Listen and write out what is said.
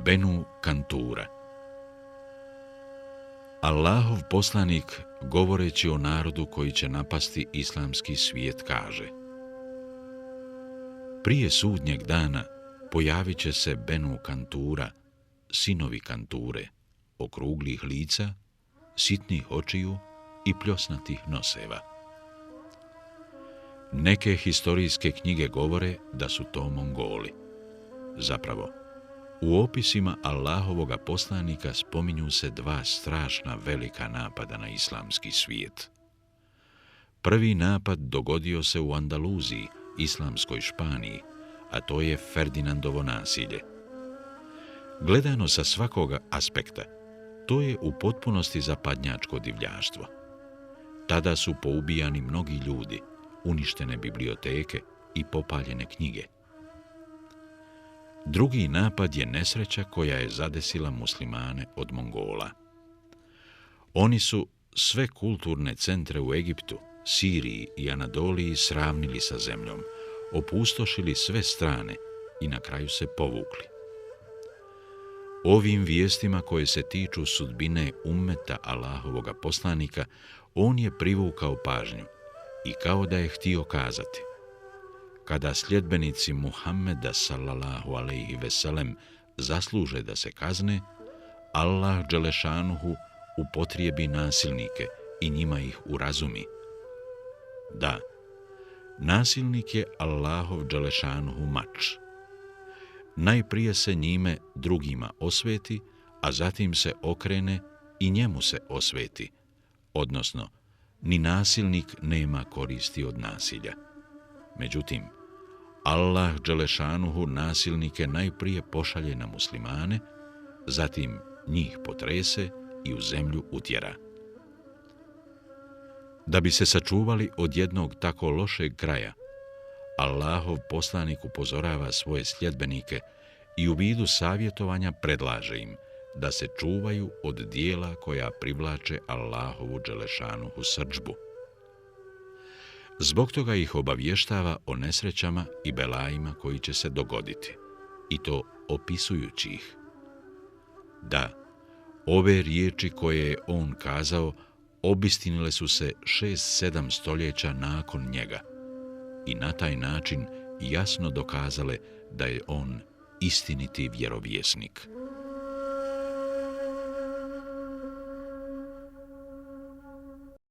Benu Kantura. Allahov poslanik, govoreći o narodu koji će napasti islamski svijet, kaže: prije sudnjeg dana pojavit će se Benu Kantura, sinovi Kanture, okruglih lica, sitnih očiju i pljosnatih noseva. Neke historijske knjige govore da su to Mongoli. Zapravo, u opisima Allahovoga poslanika spominju se dva strašna velika napada na islamski svijet. Prvi napad dogodio se u Andaluziji, islamskoj Španiji, a to je Ferdinandovo nasilje. Gledano sa svakoga aspekta, to je u potpunosti zapadnjačko divljaštvo. Tada su poubijani mnogi ljudi, uništene biblioteke i popaljene knjige. Drugi napad je nesreća koja je zadesila muslimane od Mongola. Oni su sve kulturne centre u Egiptu, Siriji i Anadoliji sravnili sa zemljom, opustošili sve strane i na kraju se povukli. Ovim vijestima koje se tiču sudbine ummeta Allahovoga poslanika, on je privukao pažnju i kao da je htio kazati: kada sljedbenici Muhammeda sallallahu alejhi ve sellem zasluže da se kazne, Allah dželešanuhu upotrijebi nasilnike i njima ih urazumi. Da, nasilnik je Allahov dželešanuhu mač. Najprije se njime drugima osveti, a zatim se okrene i njemu se osveti, odnosno ni nasilnik nema koristi od nasilja. Međutim, Allah dželešanuhu nasilnike najprije pošalje na muslimane, zatim njih potrese i u zemlju utjera. Da bi se sačuvali od jednog tako lošeg kraja, Allahov poslanik upozorava svoje sljedbenike i u vidu savjetovanja predlaže im da se čuvaju od dijela koja privlače Allahovu dželešanuhu srdžbu. Zbog toga ih obavještava o nesrećama i belajima koji će se dogoditi, i to opisujući ih. Da, ove riječi koje je on kazao obistinile su se 6-7 stoljeća nakon njega i na taj način jasno dokazale da je on istiniti vjerovjesnik.